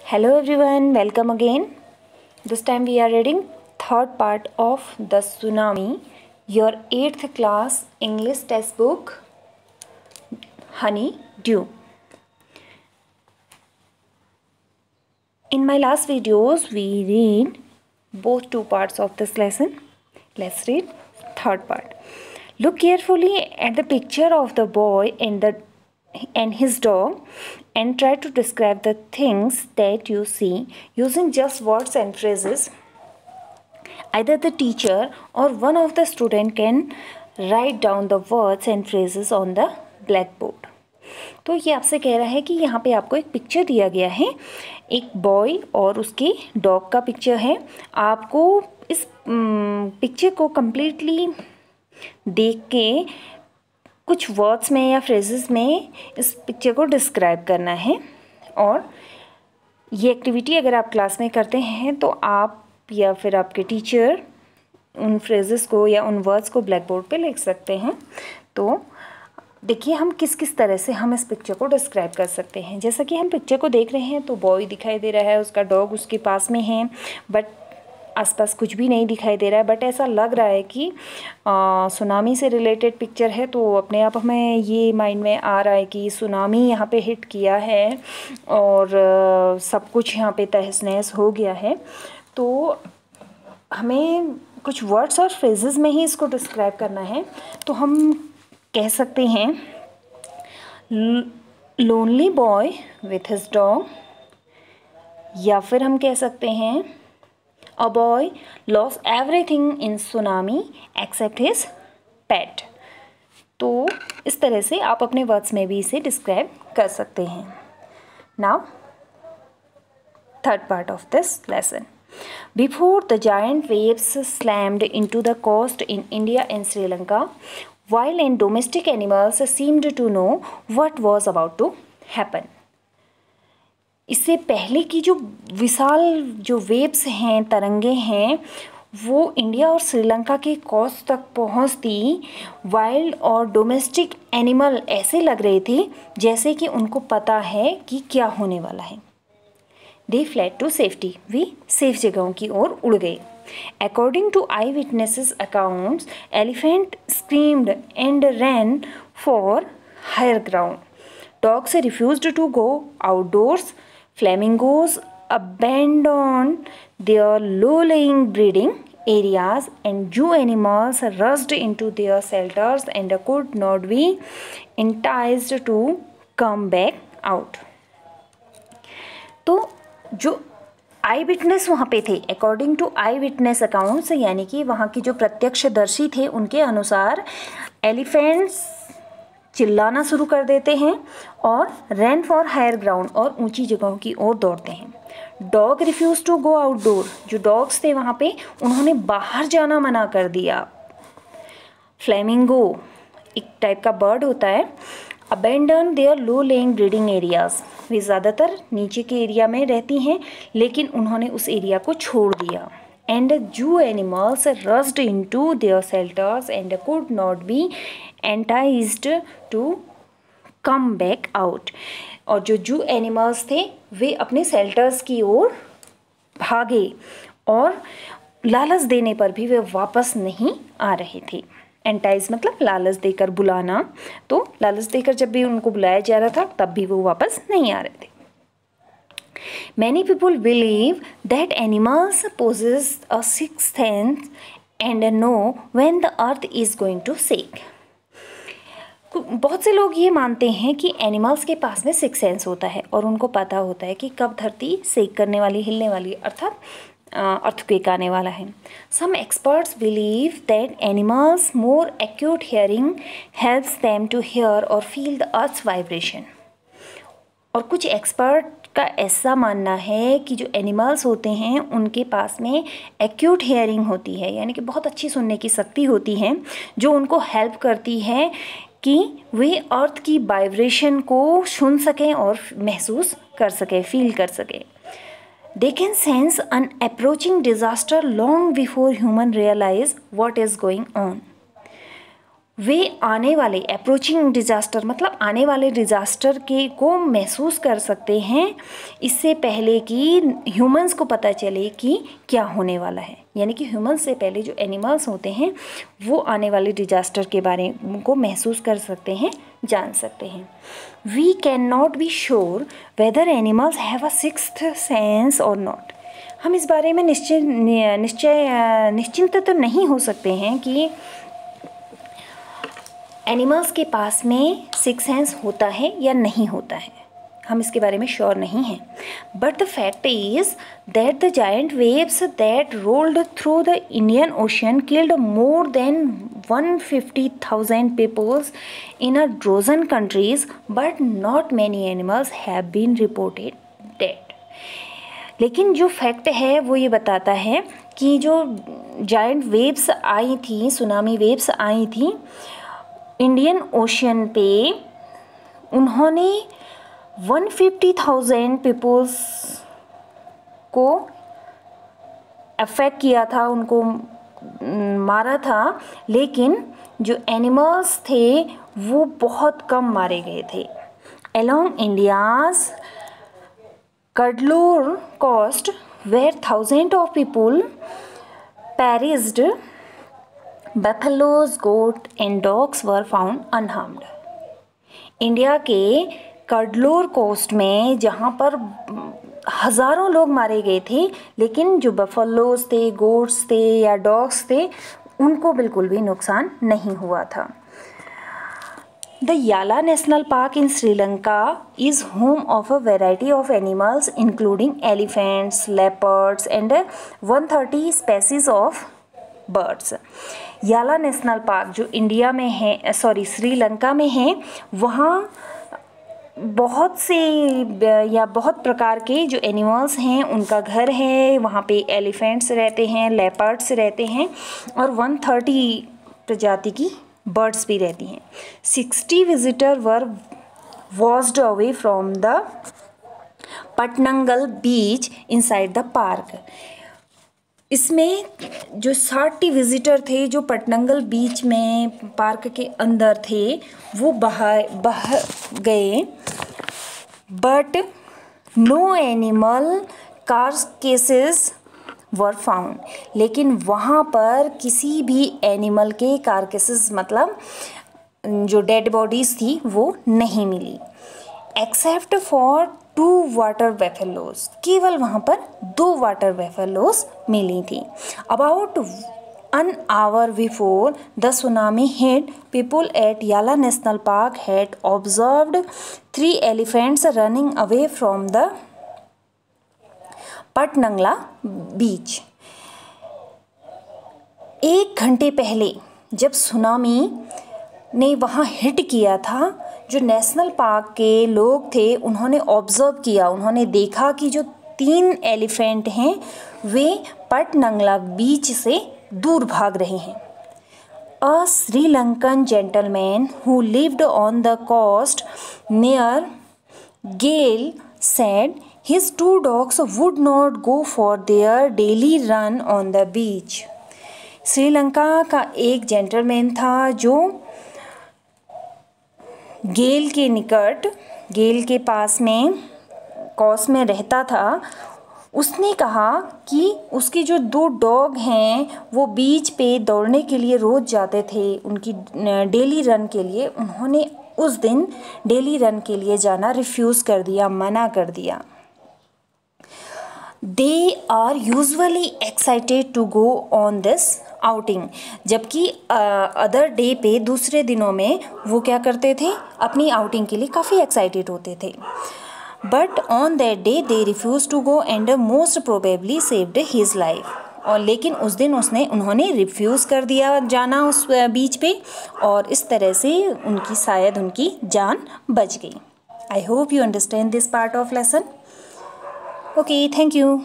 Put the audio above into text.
Hello everyone, welcome again. This time we are reading third part of The Tsunami, your 8th class English textbook, Honey Dew. In my last videos, we read both two parts of this lesson. Let's read third part. Look carefully at the picture of the boy and his dog and try to describe the things that you see using just words and phrases. Either the teacher or one of the student can write down the words and phrases on the blackboard. तो ये आपसे कह रहा है कि यहाँ पे आपको एक पिक्चर दिया गया है, एक बॉय और उसके डॉग का पिक्चर है. आपको इस पिक्चर को कम्प्लीटली देख के कुछ वर्ड्स में या फ्रेजेस में इस पिक्चर को डिस्क्राइब करना है. और ये एक्टिविटी अगर आप क्लास में करते हैं तो आप या फिर आपके टीचर उन फ्रेजेस को या उन वर्ड्स को ब्लैक बोर्ड पे लिख सकते हैं. तो देखिए हम किस किस तरह से हम इस पिक्चर को डिस्क्राइब कर सकते हैं. जैसा कि हम पिक्चर को देख रहे हैं तो बॉय दिखाई दे रहा है, उसका डॉग उसके पास में है, बट आसपास कुछ भी नहीं दिखाई दे रहा है. बट ऐसा लग रहा है कि सुनामी से रिलेटेड पिक्चर है. तो अपने आप हमें ये माइंड में आ रहा है कि सुनामी यहाँ पे हिट किया है और सब कुछ यहाँ पे तहस नहस हो गया है. तो हमें कुछ वर्ड्स और फ्रेजेस में ही इसको डिस्क्राइब करना है. तो हम कह सकते हैं lonely boy with his dog, या फिर हम कह सकते हैं A boy lost everything in tsunami except his pet. तो इस तरह से आप अपने वर्ड्स में भी इसे डिस्क्राइब कर सकते हैं. Now, third part of this lesson. Before the giant waves slammed into the coast in India and Sri Lanka, wild and domestic animals seemed to know what was about to happen. इससे पहले की जो विशाल जो waves हैं, तरंगे हैं, वो India और श्रीलंका के कोस्ट तक पहुंचती. वाइल्ड और डोमेस्टिक एनिमल ऐसे लग रहे थे जैसे कि उनको पता है कि क्या होने वाला है. दे फ्लेड टू सेफ्टी, वे सेफ जगहों की ओर उड़ गए. According to eye witnesses accounts, elephant screamed and ran for higher ground. Dogs refused to go outdoors. Flamingos abandoned their low-lying breeding areas and zoo animals rushed into their shelters and could not be enticed to come back out. तो जो आई witness वहाँ पे थे, according to eye witness accounts, यानी कि वहाँ की जो प्रत्यक्षदर्शी थे उनके अनुसार एलिफेंट्स चिल्लाना शुरू कर देते हैं और रन फॉर हायर ग्राउंड और ऊंची जगहों की ओर दौड़ते हैं. Dog refuse to go outdoor, जो डॉग्स थे वहाँ पे उन्होंने बाहर जाना मना कर दिया. फ्लेमिंगो एक टाइप का बर्ड होता है. Abandon their low laying breeding areas, वे ज़्यादातर नीचे के एरिया में रहती हैं लेकिन उन्होंने उस एरिया को छोड़ दिया. And zoo animals rushed into their shelters and could not be enticed to come back out. और जो जू एनिमल्स थे वे अपने शेल्टर्स की ओर भागे और लालच देने पर भी वे वापस नहीं आ रहे थे. एंटाइज मतलब लालच देकर बुलाना. तो लालच देकर जब भी उनको बुलाया जा रहा था तब भी वो वापस नहीं आ रहे थे. Many people believe that animals possess a sixth sense and know when the earth is going to shake. बहुत से लोग ये मानते हैं कि एनिमल्स के पास में सिक्स सेंस होता है और उनको पता होता है कि कब धरती शेक करने वाली, हिलने वाली, अर्थात अर्थक्वेक आने वाला है. Some experts believe that animals' more acute hearing helps them to hear or feel the earth's vibration. और कुछ एक्सपर्ट का ऐसा मानना है कि जो एनिमल्स होते हैं उनके पास में एक्यूट हियरिंग होती है, यानी कि बहुत अच्छी सुनने की शक्ति होती है जो उनको हेल्प करती है कि वे अर्थ की वाइब्रेशन को सुन सकें और महसूस कर सकें, फील कर सकें. They can sense an approaching disaster long before human realise what is going on. वे आने वाले अप्रोचिंग डिज़ास्टर मतलब आने वाले डिज़ास्टर के को महसूस कर सकते हैं इससे पहले कि ह्यूमंस को पता चले कि क्या होने वाला है। यानी कि ह्यूमंस से पहले जो एनिमल्स होते हैं वो आने वाले डिज़ास्टर के बारे को महसूस कर सकते हैं, जान सकते हैं। We can not be sure whether animals have a sixth sense और नॉट। हम इस बारे में निश्चिंत तो नहीं हो सकते हैं कि एनिमल्स के पास में सिक्स सेंस होता है या नहीं होता है, हम इसके बारे में श्योर नहीं हैं। But the fact is that the giant waves that rolled through the Indian ocean killed more than 150,000 peoples in a dozen countries, but not many animals have been reported dead. लेकिन जो फैक्ट है वो ये बताता है कि जो giant waves आई थी, सुनामी वेव्स आई थी इंडियन ओशन पे, उन्होंने 150,000 पीपल्स को अफेक्ट किया था, उनको मारा था, लेकिन जो एनिमल्स थे वो बहुत कम मारे गए थे। Along India's Cuddalore coast where thousands of people perished, buffaloes, goat and dogs were found unharmed. India के कडलोर कोस्ट में जहाँ पर हज़ारों लोग मारे गए थे, लेकिन जो बफलोज थे, गोट्स थे या डॉग्स थे, उनको बिल्कुल भी नुकसान नहीं हुआ था। The Yala National Park in Sri Lanka is home of a variety of animals including elephants, leopards and 130 species of birds. याला नेशनल पार्क जो इंडिया में है, श्रीलंका में है, वहाँ बहुत से या बहुत प्रकार के जो एनिमल्स हैं उनका घर है। वहाँ पे एलिफेंट्स रहते हैं, लेपर्ड्स रहते हैं और 130 प्रजाति की बर्ड्स भी रहती हैं। 60 visitor were washed away from the Patanangala beach inside the park. इसमें जो 60 विजिटर थे जो पटनंगल बीच में पार्क के अंदर थे, वो बह गए, but no animal carcasses were found. लेकिन वहाँ पर किसी भी एनिमल के कार्केसेस मतलब जो डेड बॉडीज़ थी वो नहीं मिली, एक्सेप्ट फॉर 2 वाटर बेफेलोज। केवल वहाँ पर 2 वाटर बेफेलोज मिली थी। About an hour before the tsunami hit, people at Yala National Park had observed 3 elephants running away from the पटनंगला बीच। 1 घंटे पहले जब सुनामी ने वहाँ हिट किया था, जो नेशनल पार्क के लोग थे उन्होंने ऑब्ज़र्व किया, उन्होंने देखा कि जो 3 एलिफेंट हैं वे पटनंगला बीच से दूर भाग रहे हैं। A Sri Lankan gentleman who lived on the coast near Galle said his 2 dogs would not go for their daily run on the beach. Sri Lanka का एक जेंटलमैन था जो गेल के निकट, गेल के पास में कोस्ट में रहता था। उसने कहा कि उसके जो 2 डॉग हैं वो बीच पे दौड़ने के लिए रोज़ जाते थे, उनकी डेली रन के लिए। उन्होंने उस दिन डेली रन के लिए जाना रिफ्यूज़ कर दिया, मना कर दिया। They are usually excited to go on this outing. जबकि अदर डे पे, दूसरे दिनों में वो क्या करते थे, अपनी आउटिंग के लिए काफ़ी एक्साइटेड होते थे। But on that day they refuse to go and most probably saved his life. और लेकिन उस दिन उन्होंने रिफ्यूज़ कर दिया जाना उस बीच पे, और इस तरह से शायद उनकी जान बच गई। I hope you understand this part of lesson. Okay, thank you.